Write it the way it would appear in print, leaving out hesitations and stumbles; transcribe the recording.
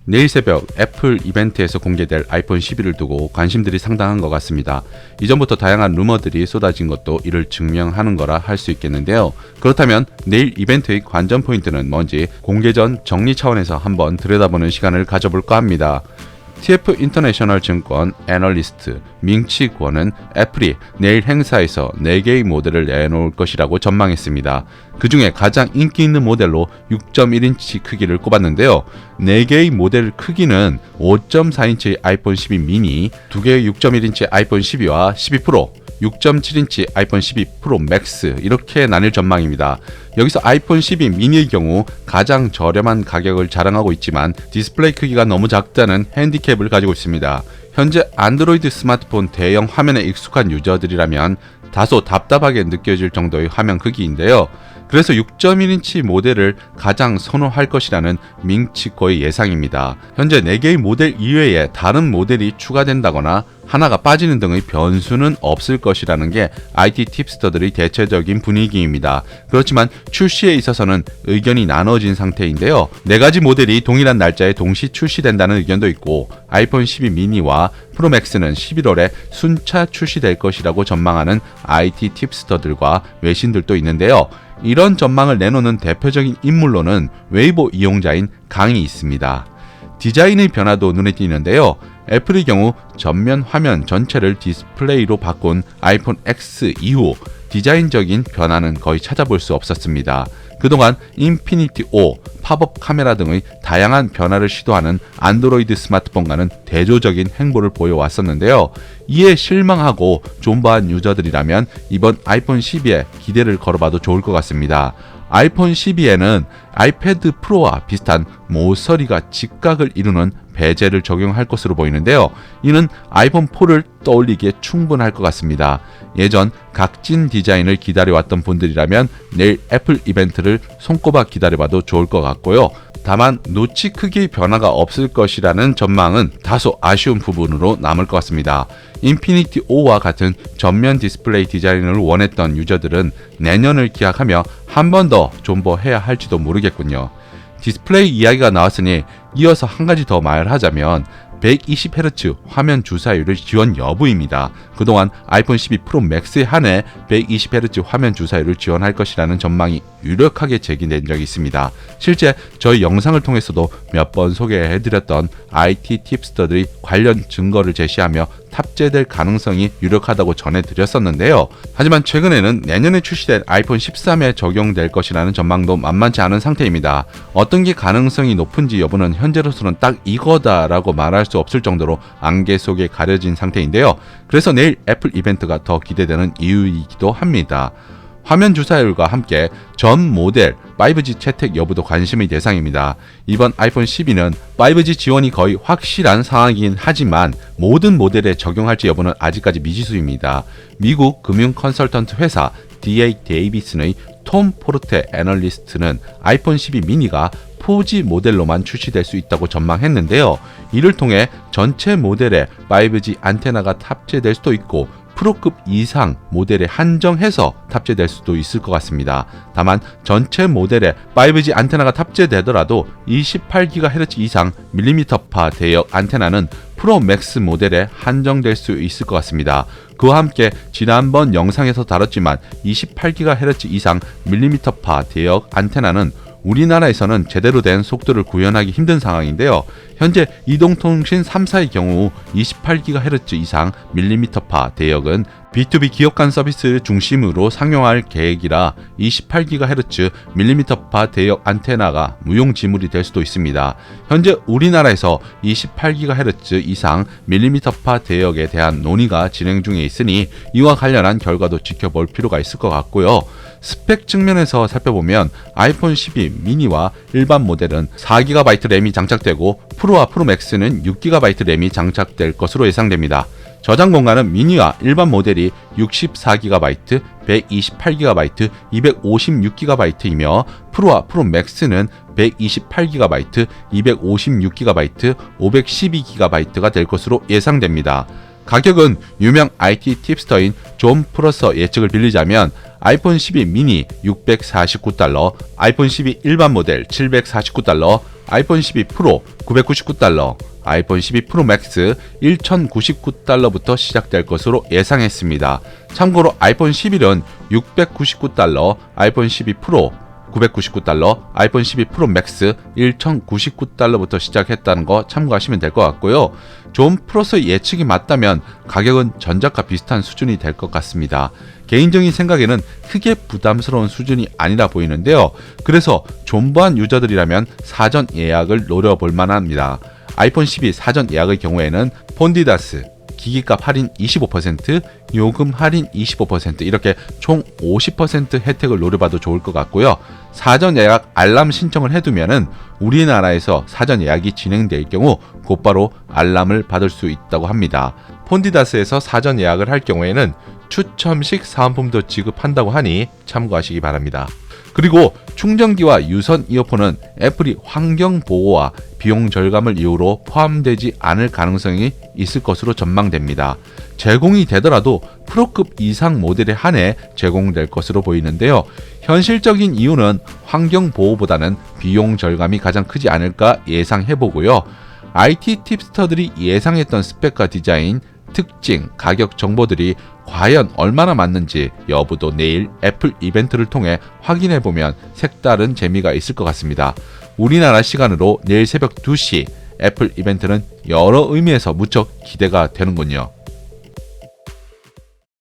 내일 새벽 애플 이벤트에서 공개될 아이폰 11을 두고 관심들이 상당한 것 같습니다. 이전부터 다양한 루머들이 쏟아진 것도 이를 증명하는 거라 할 수 있겠는데요. 그렇다면 내일 이벤트의 관전 포인트는 뭔지 공개 전 정리 차원에서 한번 들여다보는 시간을 가져볼까 합니다. TF 인터내셔널 증권 애널리스트 밍치권은 애플이 내일 행사에서 4개의 모델을 내놓을 것이라고 전망했습니다. 그 중에 가장 인기 있는 모델로 6.1인치 크기를 꼽았는데요. 4개의 모델 크기는 5.4인치 아이폰 12 미니, 2개의 6.1인치 아이폰 12와 12 프로, 6.7인치 아이폰 12 프로 맥스 이렇게 나뉠 전망입니다. 여기서 아이폰 12 미니의 경우 가장 저렴한 가격을 자랑하고 있지만 디스플레이 크기가 너무 작다는 핸디캡을 가지고 있습니다. 현재 안드로이드 스마트폰 대형 화면에 익숙한 유저들이라면 다소 답답하게 느껴질 정도의 화면 크기인데요. 그래서 6.1인치 모델을 가장 선호할 것이라는 밍치코의 예상입니다. 현재 4개의 모델 이외에 다른 모델이 추가된다거나 하나가 빠지는 등의 변수는 없을 것이라는 게 IT 팁스터들의 대체적인 분위기입니다. 그렇지만 출시에 있어서는 의견이 나눠진 상태인데요. 4가지 모델이 동일한 날짜에 동시 출시된다는 의견도 있고 아이폰 12 미니와 프로맥스는 11월에 순차 출시될 것이라고 전망하는 IT 팁스터들과 외신들도 있는데요. 이런 전망을 내놓는 대표적인 인물로는 웨이보 이용자인 강이 있습니다. 디자인의 변화도 눈에 띄는데요. 애플의 경우 전면 화면 전체를 디스플레이로 바꾼 아이폰 X 이후 디자인적인 변화는 거의 찾아볼 수 없었습니다. 그동안 인피니티 5, 팝업 카메라 등의 다양한 변화를 시도하는 안드로이드 스마트폰과는 대조적인 행보를 보여왔었는데요. 이에 실망하고 존버한 유저들이라면 이번 아이폰 12에 기대를 걸어봐도 좋을 것 같습니다. 아이폰 12에는 아이패드 프로와 비슷한 모서리가 직각을 이루는 베젤을 적용할 것으로 보이는데요. 이는 아이폰 4를 떠올리기에 충분할 것 같습니다. 예전 각진 디자인을 기다려왔던 분들이라면 내일 애플 이벤트를 손꼽아 기다려봐도 좋을 것 같고요. 다만 노치 크기의 변화가 없을 것이라는 전망은 다소 아쉬운 부분으로 남을 것 같습니다. 인피니티 5와 같은 전면 디스플레이 디자인을 원했던 유저들은 내년을 기약하며 한 번 더 존버해야 할지도 모르겠군요. 디스플레이 이야기가 나왔으니 이어서 한 가지 더 말하자면 120Hz 화면 주사율의 지원 여부입니다. 그동안 아이폰 12 프로 맥스에 한해 120Hz 화면 주사율을 지원할 것이라는 전망이 유력하게 제기된 적이 있습니다. 실제 저희 영상을 통해서도 몇 번 소개해드렸던 IT 팁스터들이 관련 증거를 제시하며 탑재될 가능성이 유력하다고 전해드렸었는데요. 하지만 최근에는 내년에 출시될 아이폰 13에 적용될 것이라는 전망도 만만치 않은 상태입니다. 어떤 게 가능성이 높은지 여부는 현재로서는 딱 이거다라고 말할 수 없을 정도로 안개 속에 가려진 상태인데요. 그래서 내일 애플 이벤트가 더 기대되는 이유이기도 합니다. 화면 주사율과 함께 전 모델 5G 채택 여부도 관심의 대상입니다. 이번 아이폰 12는 5G 지원이 거의 확실한 상황이긴 하지만 모든 모델에 적용할지 여부는 아직까지 미지수입니다. 미국 금융 컨설턴트 회사 DA 데이비슨의 톰 포르테 애널리스트는 아이폰 12 미니가 4G 모델로만 출시될 수 있다고 전망했는데요. 이를 통해 전체 모델에 5G 안테나가 탑재될 수도 있고 프로급 이상 모델에 한정해서 탑재될 수도 있을 것 같습니다. 다만 전체 모델에 5G 안테나가 탑재되더라도 28GHz 이상 밀리미터파 대역 안테나는 프로 맥스 모델에 한정될 수 있을 것 같습니다. 그와 함께 지난번 영상에서 다뤘지만 28GHz 이상 밀리미터파 대역 안테나는 우리나라에서는 제대로 된 속도를 구현하기 힘든 상황인데요. 현재 이동통신 3사의 경우 28GHz 이상 밀리미터파 대역은 B2B 기업 간 서비스 중심으로 상용할 계획이라 28GHz 밀리미터파 대역 안테나가 무용지물이 될 수도 있습니다. 현재 우리나라에서 28GHz 이상 밀리미터파 대역에 대한 논의가 진행 중에 있으니 이와 관련한 결과도 지켜볼 필요가 있을 것 같고요. 스펙 측면에서 살펴보면 아이폰 12 미니와 일반 모델은 4GB 램이 장착되고 프로와 프로맥스는 6GB 램이 장착될 것으로 예상됩니다. 저장 공간은 미니와 일반 모델이 64GB, 128GB, 256GB이며 프로와 프로맥스는 128GB, 256GB, 512GB가 될 것으로 예상됩니다. 가격은 유명 IT 팁스터인 존 프러서 예측을 빌리자면 아이폰 12 미니 649달러, 아이폰 12 일반 모델 749달러, 아이폰 12 프로 999달러, 아이폰 12 프로 맥스 1099달러부터 시작될 것으로 예상했습니다. 참고로 아이폰 11은 699달러, 아이폰 12 프로 999달러, 아이폰 12 프로 맥스 1099달러부터 시작했다는 거 참고하시면 될 것 같고요. 존 프로서의 예측이 맞다면 가격은 전작과 비슷한 수준이 될 것 같습니다. 개인적인 생각에는 크게 부담스러운 수준이 아니라 보이는데요. 그래서 존버한 유저들이라면 사전 예약을 노려볼 만합니다. 아이폰 12 사전 예약의 경우에는 폰디다스, 기기값 할인 25%, 요금 할인 25% 이렇게 총 50% 혜택을 노려봐도 좋을 것 같고요. 사전 예약 알람 신청을 해두면은 우리나라에서 사전 예약이 진행될 경우 곧바로 알람을 받을 수 있다고 합니다. 폰디다스에서 사전 예약을 할 경우에는 추첨식 사은품도 지급한다고 하니 참고하시기 바랍니다. 그리고 충전기와 유선 이어폰은 애플이 환경 보호와 비용 절감을 이유로 포함되지 않을 가능성이 있을 것으로 전망됩니다. 제공이 되더라도 프로급 이상 모델에 한해 제공될 것으로 보이는데요. 현실적인 이유는 환경 보호보다는 비용 절감이 가장 크지 않을까 예상해보고요. IT 팁스터들이 예상했던 스펙과 디자인, 특징, 가격 정보들이 과연 얼마나 맞는지 여부도 내일 애플 이벤트를 통해 확인해보면 색다른 재미가 있을 것 같습니다. 우리나라 시간으로 내일 새벽 2시 애플 이벤트는 여러 의미에서 무척 기대가 되는군요.